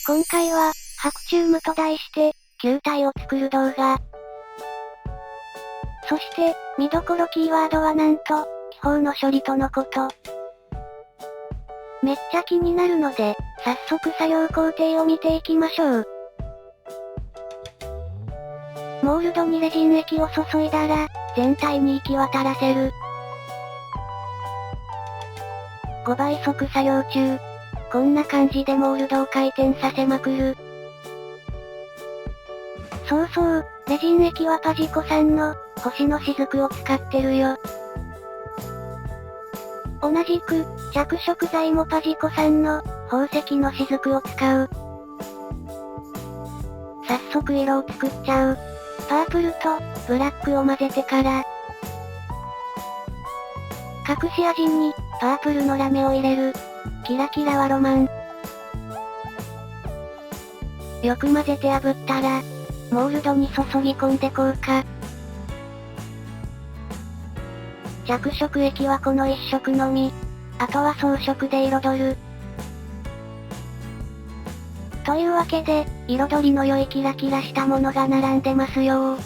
今回は、ハクチュームと題して、球体を作る動画。そして、見どころキーワードはなんと、気泡の処理とのこと。めっちゃ気になるので、早速作業工程を見ていきましょう。モールドにレジン液を注いだら、全体に行き渡らせる。5倍速作業中。こんな感じでモールドを回転させまくる。そうそう、レジン液はパジコさんの、星の雫を使ってるよ。同じく、着色剤もパジコさんの、宝石の雫を使う。早速色を作っちゃう。パープルと、ブラックを混ぜてから、隠し味に、パープルのラメを入れる。キラキラはロマン。よく混ぜて炙ったら、モールドに注ぎ込んで硬化。着色液はこの一色のみ。あとは装飾で彩る。というわけで、彩りの良いキラキラしたものが並んでますよ。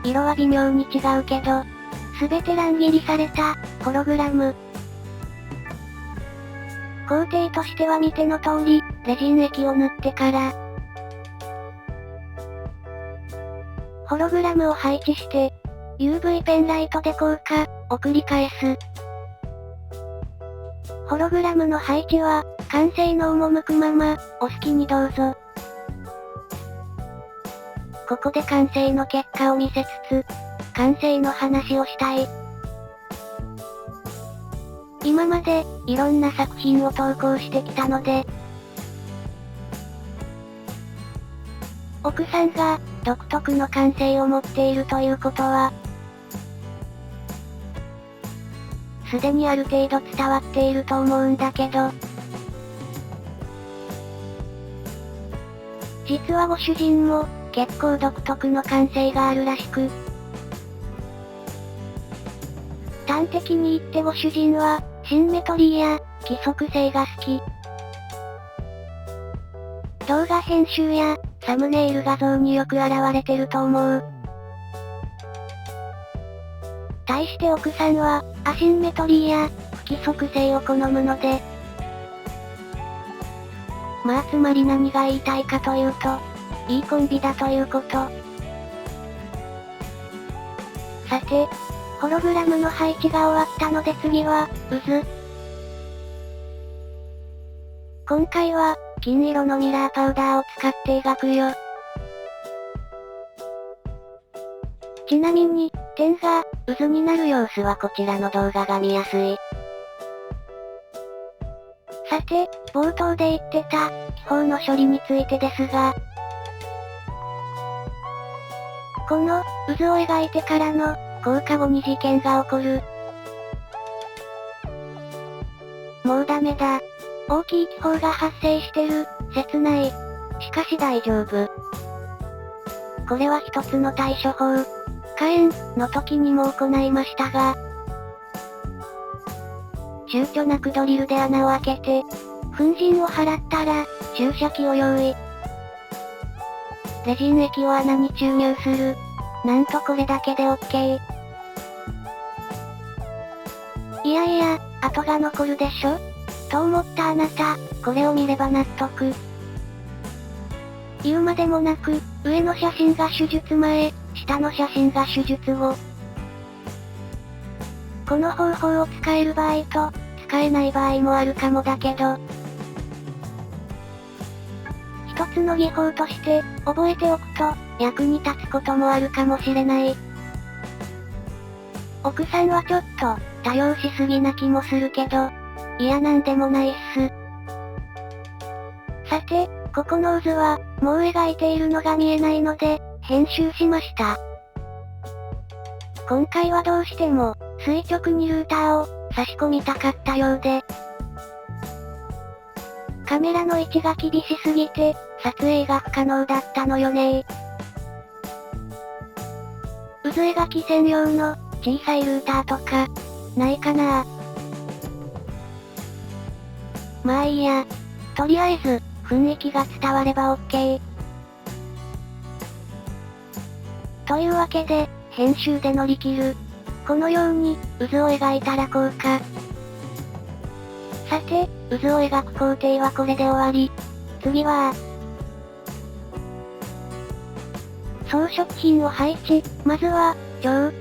色は微妙に違うけど、すべて乱切りされた、ホログラム。工程としては見ての通り、レジン液を塗ってから、ホログラムを配置して、UV ペンライトで硬化、を繰り返す。ホログラムの配置は、完成の赴くまま、お好きにどうぞ。ここで完成の結果を見せつつ、完成の話をしたい。今まで、いろんな作品を投稿してきたので、奥さんが、独特の感性を持っているということは、すでにある程度伝わっていると思うんだけど、実はご主人も、結構独特の感性があるらしく、端的に言ってご主人は、シンメトリーや、規則性が好き。動画編集や、サムネイル画像によく現れてると思う。対して奥さんは、アシンメトリーや、不規則性を好むので、まあつまり何が言いたいかというと、いいコンビだということ。さて、ホログラムの配置が終わったので次は、渦。今回は、金色のミラーパウダーを使って描くよ。ちなみに、点が、渦になる様子はこちらの動画が見やすい。さて、冒頭で言ってた、気泡の処理についてですが、この、渦を描いてからの、効果後に事件が起こる。もうダメだ。大きい気泡が発生してる、切ない。しかし大丈夫。これは一つの対処法。火炎の時にも行いましたが、躊躇なくドリルで穴を開けて、粉塵を払ったら、注射器を用意。レジン液を穴に注入する。なんとこれだけで OK。いやいや、跡が残るでしょと思ったあなた、これを見れば納得。言うまでもなく、上の写真が手術前、下の写真が手術後。この方法を使える場合と、使えない場合もあるかもだけど、一つの技法として、覚えておくと、役に立つこともあるかもしれない。奥さんはちょっと、多用しすぎな気もするけど、いやなんでもないっす。さて、ここの渦は、もう描いているのが見えないので、編集しました。今回はどうしても、垂直にルーターを、差し込みたかったようで、カメラの位置が厳しすぎて、撮影が不可能だったのよね渦描き専用の、小さいルーターとか、ないかなまあいいや。とりあえず、雰囲気が伝われば OK。というわけで、編集で乗り切る。このように、渦を描いたらこうか。さて、渦を描く工程はこれで終わり。次は、装飾品を配置。まずは、蝶。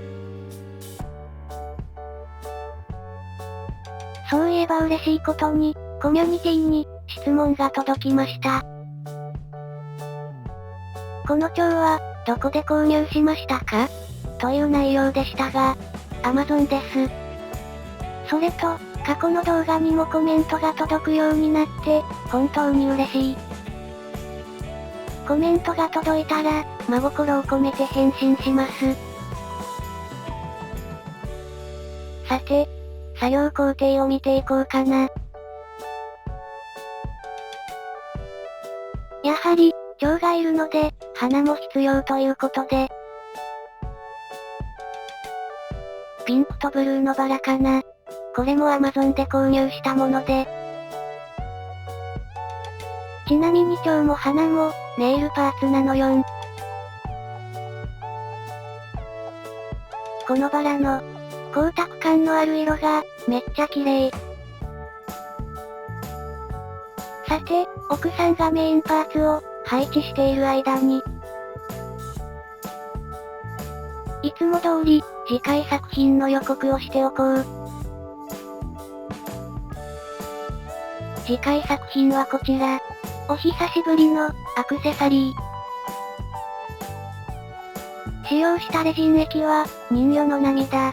そういえば嬉しいことに、コミュニティに、質問が届きました。この蝶は、どこで購入しましたか？という内容でしたが、Amazon です。それと、過去の動画にもコメントが届くようになって、本当に嬉しい。コメントが届いたら、真心を込めて返信します。さて、作業工程を見ていこうかな。やはり、蝶がいるので、花も必要ということで、ピンクとブルーのバラかな。これも Amazon で購入したもので。ちなみに蝶も花も、ネイルパーツなのよん。このバラの、光沢感のある色が、めっちゃ綺麗。さて、奥さんがメインパーツを、配置している間に、いつも通り、次回作品の予告をしておこう。次回作品はこちら。お久しぶりの、アクセサリー。使用したレジン液は、人魚の涙。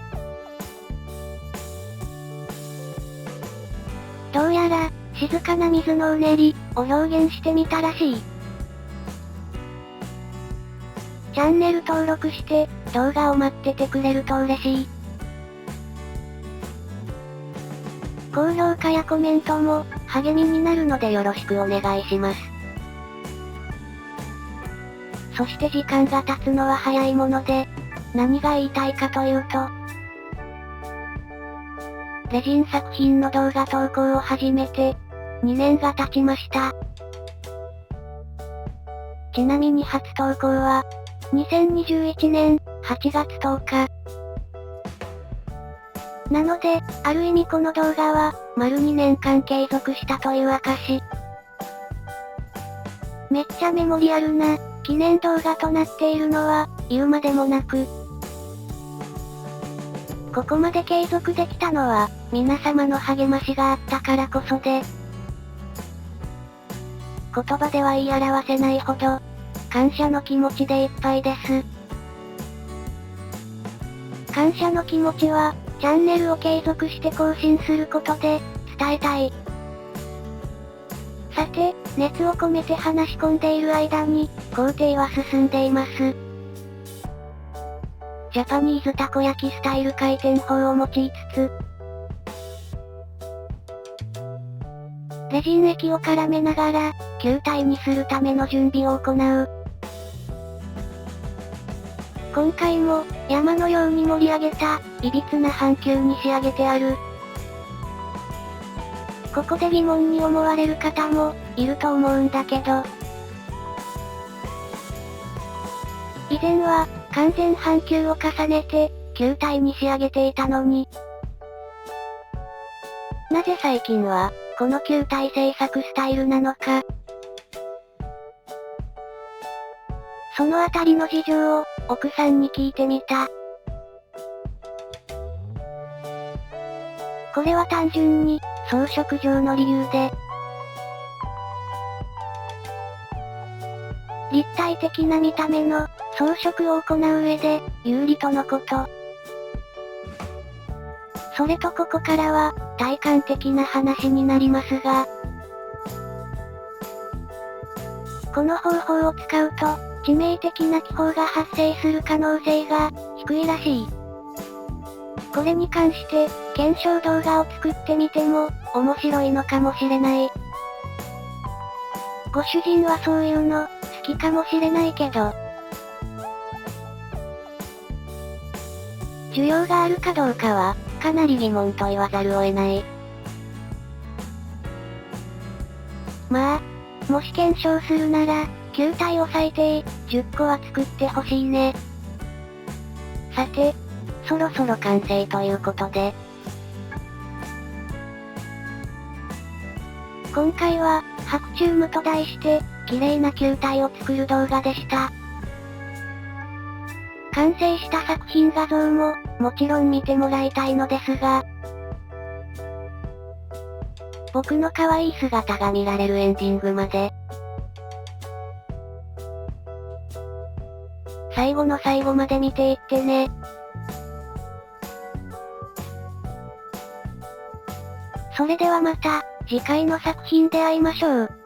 どうやら、静かな水のうねり、を表現してみたらしい。チャンネル登録して、動画を待っててくれると嬉しい。高評価やコメントも、励みになるのでよろしくお願いします。そして時間が経つのは早いもので、何が言いたいかというと、レジン作品の動画投稿を始めて、2年が経ちました。ちなみに初投稿は、2021年8月10日。なので、ある意味この動画は、丸2年間継続したという証。めっちゃメモリアルな、記念動画となっているのは、言うまでもなく。ここまで継続できたのは、皆様の励ましがあったからこそで、言葉では言い表せないほど、感謝の気持ちでいっぱいです。感謝の気持ちは、チャンネルを継続して更新することで、伝えたい。さて、熱を込めて話し込んでいる間に、工程は進んでいます。ジャパニーズたこ焼きスタイル回転法を用いつつ、レジン液を絡めながら、球体にするための準備を行う。今回も、山のように盛り上げた、いびつな半球に仕上げてある。ここで疑問に思われる方も、いると思うんだけど。以前は、完全半球を重ねて、球体に仕上げていたのに。なぜ最近は、この球体制作スタイルなのか。そのあたりの事情を、奥さんに聞いてみた。これは単純に、装飾上の理由で、立体的な見た目の、装飾を行う上で、有利とのこと。それとここからは、体感的な話になりますが、この方法を使うと、致命的な気泡が発生する可能性が、低いらしい。これに関して、検証動画を作ってみても、面白いのかもしれない。ご主人はそういうの、好きかもしれないけど、需要があるかどうかは、かなり疑問と言わざるを得ない。まあ、もし検証するなら、球体を最低、10個は作ってほしいね。さて、そろそろ完成ということで。今回は、白チュームと題して、綺麗な球体を作る動画でした。完成した作品画像も、もちろん見てもらいたいのですが、僕の可愛い姿が見られるエンディングまで。最後の最後まで見ていってね。それではまた、次回の作品で会いましょう。